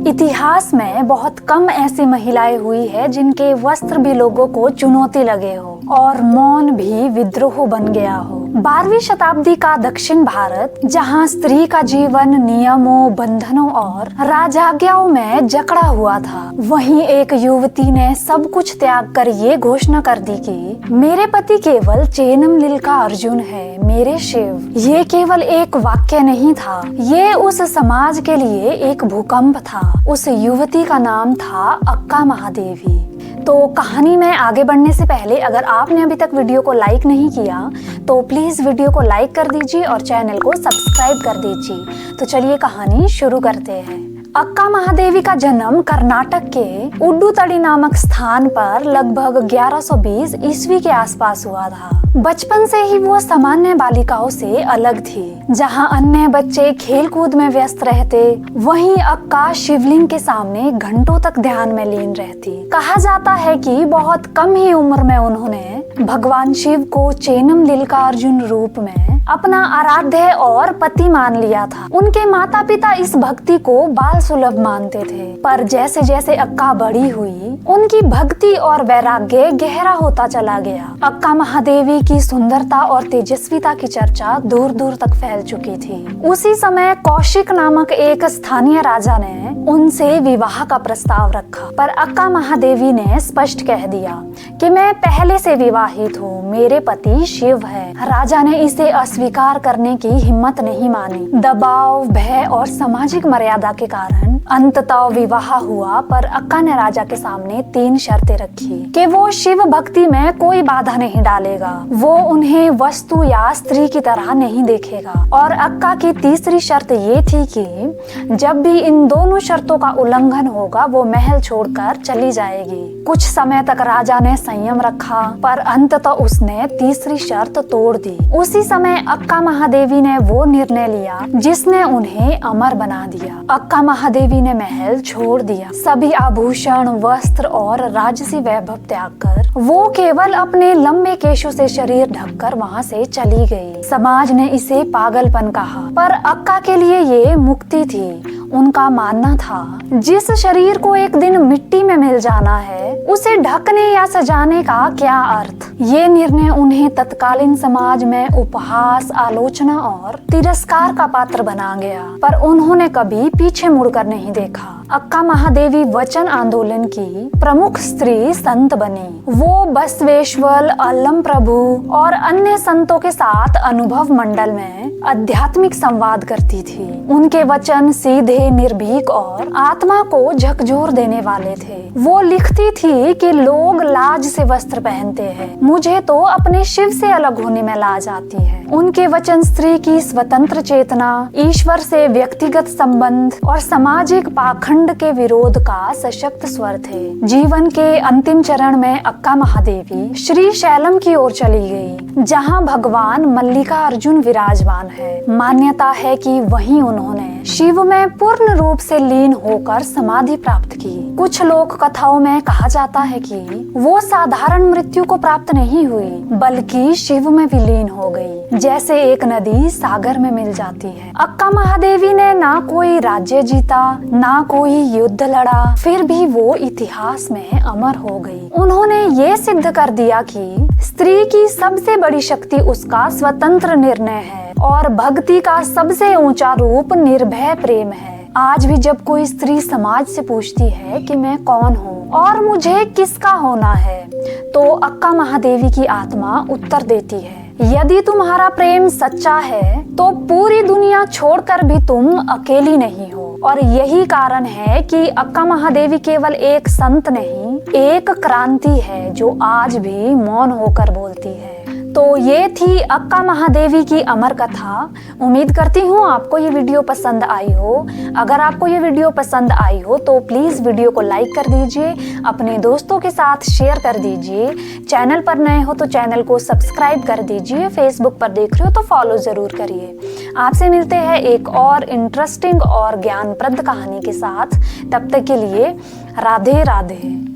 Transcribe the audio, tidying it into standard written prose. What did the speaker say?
इतिहास में बहुत कम ऐसी महिलाएं हुई है जिनके वस्त्र भी लोगों को चुनौती लगे हो और मौन भी विद्रोह बन गया हो। 12वीं शताब्दी का दक्षिण भारत, जहां स्त्री का जीवन नियमों, बंधनों और राजाज्ञाओं में जकड़ा हुआ था, वहीं एक युवती ने सब कुछ त्याग कर ये घोषणा कर दी कि मेरे पति केवल चेनम लिल्का अर्जुन है, मेरे शिव। ये केवल एक वाक्य नहीं था, ये उस समाज के लिए एक भूकंप था। उस युवती का नाम था अक्का महादेवी। तो कहानी में आगे बढ़ने से पहले अगर आपने अभी तक वीडियो को लाइक नहीं किया तो प्लीज वीडियो को लाइक कर दीजिए और चैनल को सब्सक्राइब कर दीजिए। तो चलिए कहानी शुरू करते हैं। अक्का महादेवी का जन्म कर्नाटक के उड्डूतड़ी नामक स्थान पर लगभग 1120 ईस्वी के आसपास हुआ था। बचपन से ही वो सामान्य बालिकाओं से अलग थी। जहां अन्य बच्चे खेल कूद में व्यस्त रहते, वहीं अक्का शिवलिंग के सामने घंटों तक ध्यान में लीन रहती। कहा जाता है कि बहुत कम ही उम्र में उन्होंने भगवान शिव को चेनम लिल्का अर्जुन रूप में अपना आराध्य और पति मान लिया था। उनके माता पिता इस भक्ति को बाल सुलभ मानते थे, पर जैसे जैसे अक्का बड़ी हुई, उनकी भक्ति और वैराग्य गहरा होता चला गया। अक्का महादेवी की सुंदरता और तेजस्विता की चर्चा दूर दूर तक फैल चुकी थी। उसी समय कौशिक नामक एक स्थानीय राजा ने उनसे विवाह का प्रस्ताव रखा, पर अक्का महादेवी ने स्पष्ट कह दिया कि मैं पहले से विवाहित हूँ, मेरे पति शिव है। राजा ने इसे अस्वीकार करने की हिम्मत नहीं मानी। दबाव, भय और सामाजिक मर्यादा के कारण अंततः विवाह हुआ, पर अक्का ने राजा के सामने 3 शर्तें रखी कि वो शिव भक्ति में कोई बाधा नहीं डालेगा, वो उन्हें वस्तु या स्त्री की तरह नहीं देखेगा, और अक्का की तीसरी शर्त ये थी कि जब भी इन दोनों शर्तों का उल्लंघन होगा वो महल छोड़कर चली जाएगी। कुछ समय तक राजा ने संयम रखा, पर अंततः उसने तीसरी शर्त तोड़ दी। उसी समय अक्का महादेवी ने वो निर्णय लिया जिसने उन्हें अमर बना दिया। अक्का महादेवी ने महल छोड़ दिया। सभी आभूषण, वस्त्र और राजसी वैभव त्याग कर वो केवल अपने लंबे केशों से शरीर ढककर वहाँ से चली गई। समाज ने इसे पागलपन कहा, पर अक्का के लिए ये मुक्ति थी। उनका मानना था जिस शरीर को एक दिन मिट्टी में मिल जाना है, उसे ढकने या सजाने का क्या अर्थ। ये निर्णय उन्हें तत्कालीन समाज में उपहास, आलोचना और तिरस्कार का पात्र बना गया, पर उन्होंने कभी पीछे मुड़कर नहीं देखा। अक्का महादेवी वचन आंदोलन की प्रमुख स्त्री संत बनी। वो बसवेश्वर, अल्लम प्रभु और अन्य संतों के साथ अनुभव मंडल में आध्यात्मिक संवाद करती थी। उनके वचन सीधे, निर्भीक और आत्मा को झकझोर देने वाले थे। वो लिखती थी कि लोग लाज से वस्त्र पहनते हैं, मुझे तो अपने शिव से अलग होने में लाज आती है। उनके वचन स्त्री की स्वतंत्र चेतना, ईश्वर से व्यक्तिगत संबंध और सामाजिक पाखंड के विरोध का सशक्त स्वर थे। जीवन के अंतिम चरण में अक्का महादेवी श्री शैलम की ओर चली गई, जहां भगवान मल्लिकार्जुन विराजमान है। मान्यता है कि वहीं उन्होंने शिव में पूर्ण रूप से लीन होकर समाधि प्राप्त की। कुछ लोक कथाओं में कहा जाता है कि वो साधारण मृत्यु को प्राप्त नहीं हुई, बल्कि शिव में विलीन हो गई, जैसे एक नदी सागर में मिल जाती है। अक्का महादेवी ने ना कोई राज्य जीता, ना कोई युद्ध लड़ा, फिर भी वो इतिहास में अमर हो गई। उन्होंने ये सिद्ध कर दिया कि स्त्री की सबसे बड़ी शक्ति उसका स्वतंत्र निर्णय है और भक्ति का सबसे ऊंचा रूप निर्भय प्रेम है। आज भी जब कोई स्त्री समाज से पूछती है कि मैं कौन हूँ और मुझे किसका होना है, तो अक्का महादेवी की आत्मा उत्तर देती है, यदि तुम्हारा प्रेम सच्चा है तो पूरी दुनिया छोड़कर भी तुम अकेली नहीं हो। और यही कारण है कि अक्का महादेवी केवल एक संत नहीं, एक क्रांति है जो आज भी मौन होकर बोलती है। तो ये थी अक्का महादेवी की अमर कथा। उम्मीद करती हूँ आपको ये वीडियो पसंद आई हो। अगर आपको ये वीडियो पसंद आई हो तो प्लीज़ वीडियो को लाइक कर दीजिए, अपने दोस्तों के साथ शेयर कर दीजिए। चैनल पर नए हो तो चैनल को सब्सक्राइब कर दीजिए। फेसबुक पर देख रहे हो तो फॉलो ज़रूर करिए। आपसे मिलते हैं एक और इंटरेस्टिंग और ज्ञानप्रद कहानी के साथ। तब तक के लिए राधे राधे।